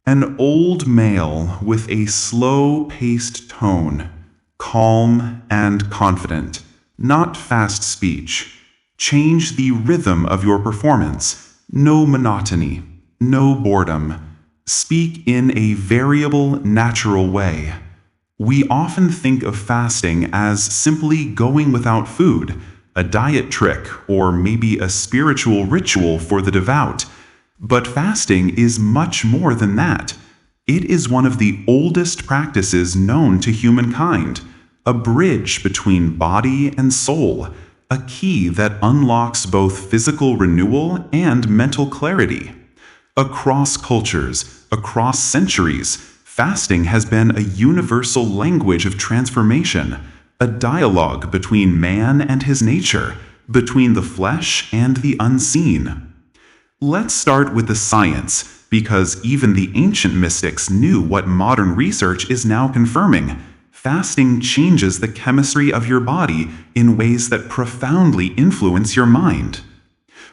An old male with a slow-paced tone, calm and confident, not fast speech. Change the rhythm of your performance. No monotony, no boredom. Speak in a variable, natural way. We often think of fasting as simply going without food, a diet trick, or maybe a spiritual ritual for the devout. But fasting is much more than that. It is one of the oldest practices known to humankind, a bridge between body and soul, a key that unlocks both physical renewal and mental clarity. Across cultures, across centuries, fasting has been a universal language of transformation, a dialogue between man and his nature, between the flesh and the unseen. Let's start with the science, because even the ancient mystics knew what modern research is now confirming. Fasting changes the chemistry of your body in ways that profoundly influence your mind.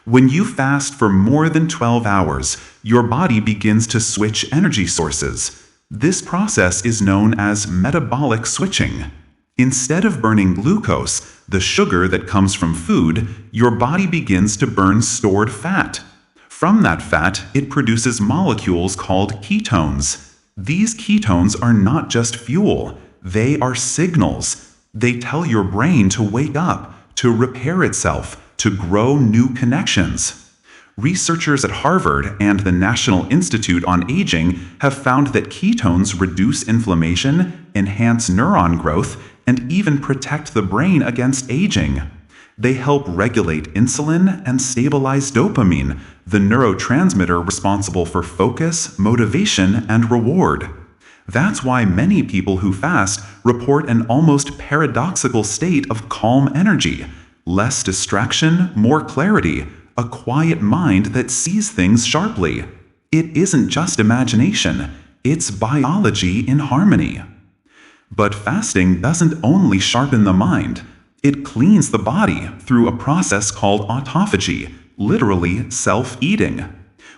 When you fast for more than 12 hours, your body begins to switch energy sources. This process is known as metabolic switching. Instead of burning glucose, the sugar that comes from food, your body begins to burn stored fat. From that fat, it produces molecules called ketones. These ketones are not just fuel, they are signals. They tell your brain to wake up, to repair itself, to grow new connections. Researchers at Harvard and the National Institute on Aging have found that ketones reduce inflammation, enhance neuron growth, and even protect the brain against aging. They help regulate insulin and stabilize dopamine, the neurotransmitter responsible for focus, motivation, and reward. That's why many people who fast report an almost paradoxical state of calm energy, less distraction, more clarity, a quiet mind that sees things sharply. It isn't just imagination, it's biology in harmony. But fasting doesn't only sharpen the mind. It cleans the body through a process called autophagy, literally self-eating.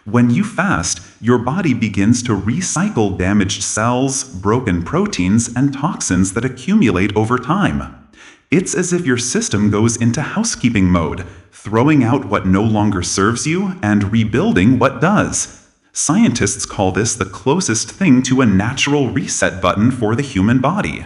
When you fast, your body begins to recycle damaged cells, broken proteins, and toxins that accumulate over time. It's as if your system goes into housekeeping mode, throwing out what no longer serves you and rebuilding what does. Scientists call this the closest thing to a natural reset button for the human body.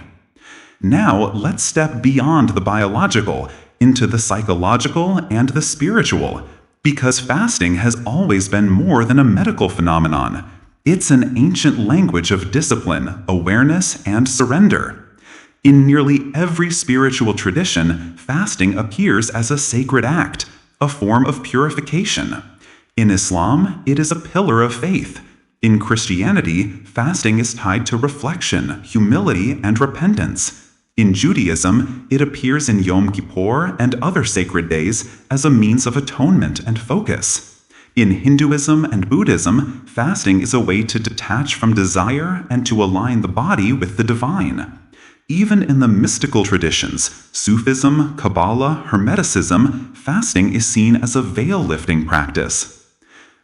Now, let's step beyond the biological into the psychological and the spiritual, because fasting has always been more than a medical phenomenon. It's an ancient language of discipline, awareness, and surrender. In nearly every spiritual tradition, fasting appears as a sacred act, a form of purification. In Islam, it is a pillar of faith. In Christianity, fasting is tied to reflection, humility, and repentance. In Judaism, it appears in Yom Kippur and other sacred days as a means of atonement and focus. In Hinduism and Buddhism, fasting is a way to detach from desire and to align the body with the divine. Even in the mystical traditions, Sufism, Kabbalah, Hermeticism, fasting is seen as a veil-lifting practice.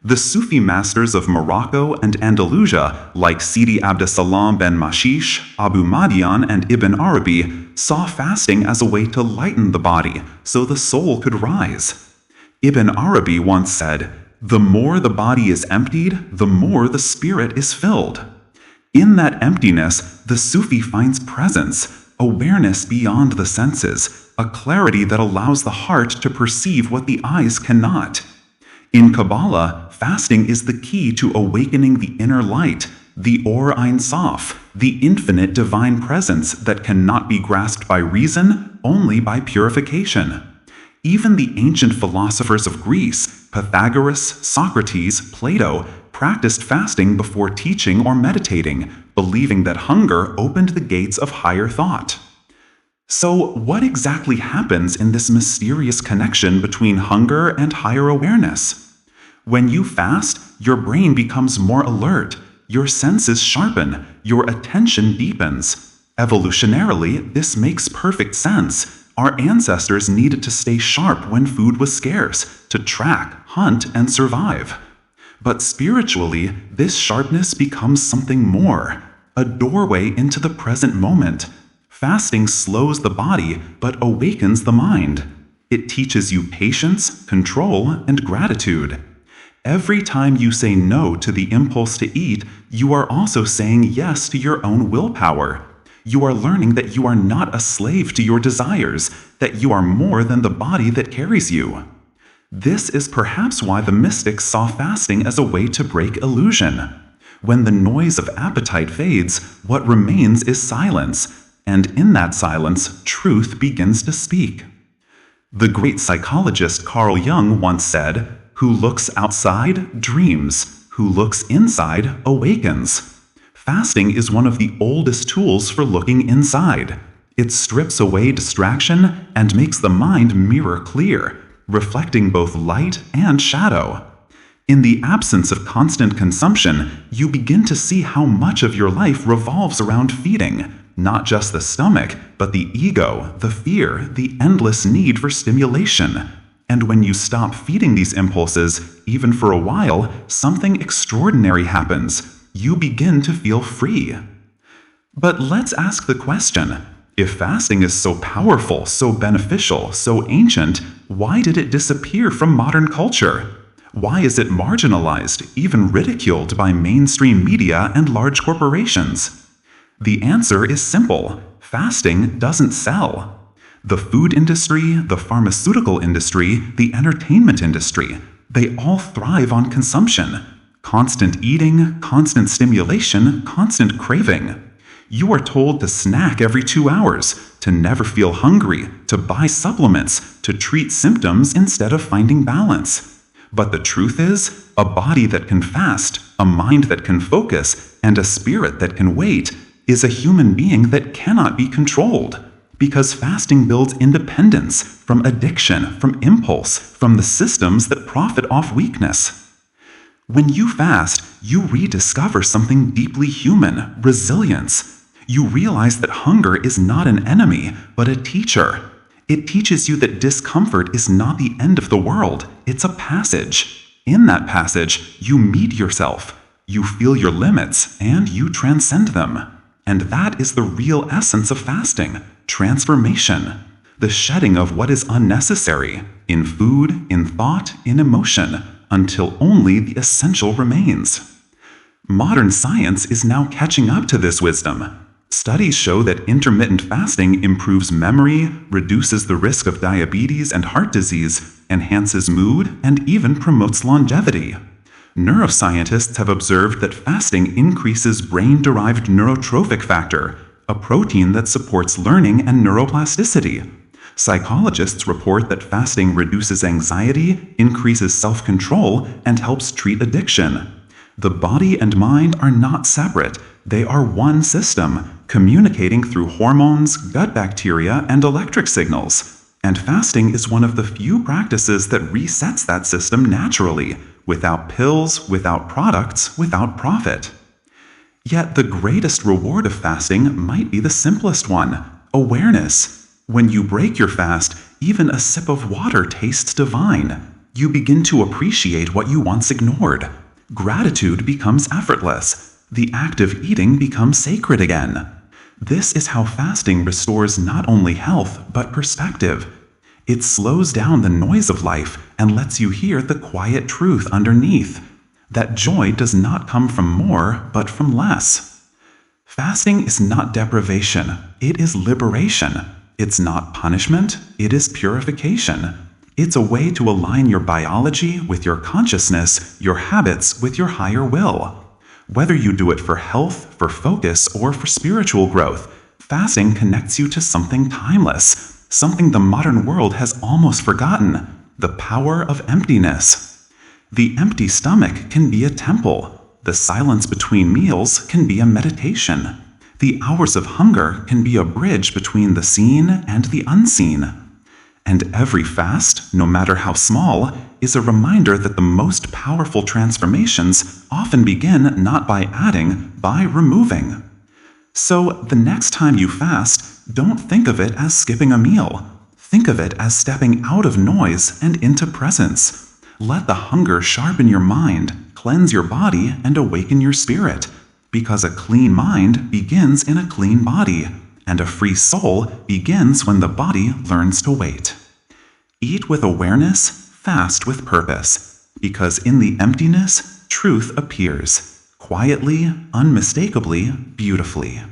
The Sufi masters of Morocco and Andalusia, like Sidi Abdessalam ben Mashish, Abu Madian, and Ibn Arabi, saw fasting as a way to lighten the body so the soul could rise. Ibn Arabi once said, "The more the body is emptied, the more the spirit is filled." In that emptiness, the Sufi finds presence, awareness beyond the senses, a clarity that allows the heart to perceive what the eyes cannot. In Kabbalah, fasting is the key to awakening the inner light, the Or Ein Sof, the infinite divine presence that cannot be grasped by reason, only by purification. Even the ancient philosophers of Greece, Pythagoras, Socrates, Plato, practiced fasting before teaching or meditating, believing that hunger opened the gates of higher thought. So, what exactly happens in this mysterious connection between hunger and higher awareness? When you fast, your brain becomes more alert, your senses sharpen, your attention deepens. Evolutionarily, this makes perfect sense. Our ancestors needed to stay sharp when food was scarce, to track, hunt, and survive. But spiritually, this sharpness becomes something more, a doorway into the present moment. Fasting slows the body, but awakens the mind. It teaches you patience, control, and gratitude. Every time you say no to the impulse to eat, you are also saying yes to your own willpower. You are learning that you are not a slave to your desires, that you are more than the body that carries you. This is perhaps why the mystics saw fasting as a way to break illusion. When the noise of appetite fades, what remains is silence, and in that silence, truth begins to speak. The great psychologist Carl Jung once said, "Who looks outside dreams, who looks inside awakens." Fasting is one of the oldest tools for looking inside. It strips away distraction and makes the mind mirror clear, reflecting both light and shadow. In the absence of constant consumption, you begin to see how much of your life revolves around feeding, not just the stomach, but the ego, the fear, the endless need for stimulation. And when you stop feeding these impulses, even for a while, something extraordinary happens. You begin to feel free. But let's ask the question, if fasting is so powerful, so beneficial, so ancient, why did it disappear from modern culture? Why is it marginalized, even ridiculed by mainstream media and large corporations? The answer is simple. Fasting doesn't sell. The food industry, the pharmaceutical industry, the entertainment industry, they all thrive on consumption. Constant eating, constant stimulation, constant craving. You are told to snack every 2 hours, to never feel hungry, to buy supplements, to treat symptoms instead of finding balance. But the truth is, a body that can fast, a mind that can focus, and a spirit that can wait is a human being that cannot be controlled. Because fasting builds independence from addiction, from impulse, from the systems that profit off weakness. When you fast, you rediscover something deeply human, resilience. You realize that hunger is not an enemy, but a teacher. It teaches you that discomfort is not the end of the world, it's a passage. In that passage, you meet yourself, you feel your limits, and you transcend them. And that is the real essence of fasting, transformation. The shedding of what is unnecessary, in food, in thought, in emotion, until only the essential remains. Modern science is now catching up to this wisdom. Studies show that intermittent fasting improves memory, reduces the risk of diabetes and heart disease, enhances mood, and even promotes longevity. Neuroscientists have observed that fasting increases brain-derived neurotrophic factor, a protein that supports learning and neuroplasticity. Psychologists report that fasting reduces anxiety, increases self-control, and helps treat addiction. The body and mind are not separate. They are one system, communicating through hormones, gut bacteria, and electric signals. And fasting is one of the few practices that resets that system naturally, without pills, without products, without profit. Yet the greatest reward of fasting might be the simplest one, awareness. When you break your fast, even a sip of water tastes divine. You begin to appreciate what you once ignored. Gratitude becomes effortless. The act of eating becomes sacred again. This is how fasting restores not only health, but perspective. It slows down the noise of life and lets you hear the quiet truth underneath. That joy does not come from more, but from less. Fasting is not deprivation, it is liberation. It's not punishment, it is purification. It's a way to align your biology with your consciousness, your habits with your higher will. Whether you do it for health, for focus, or for spiritual growth, fasting connects you to something timeless, something the modern world has almost forgotten, the power of emptiness. The empty stomach can be a temple. The silence between meals can be a meditation. The hours of hunger can be a bridge between the seen and the unseen. And every fast, no matter how small, is a reminder that the most powerful transformations often begin not by adding, by removing. So the next time you fast, don't think of it as skipping a meal. Think of it as stepping out of noise and into presence. Let the hunger sharpen your mind, Cleanse your body and awaken your spirit, because a clean mind begins in a clean body, and a free soul begins when the body learns to wait. Eat with awareness, fast with purpose, because in the emptiness, truth appears, quietly, unmistakably, beautifully.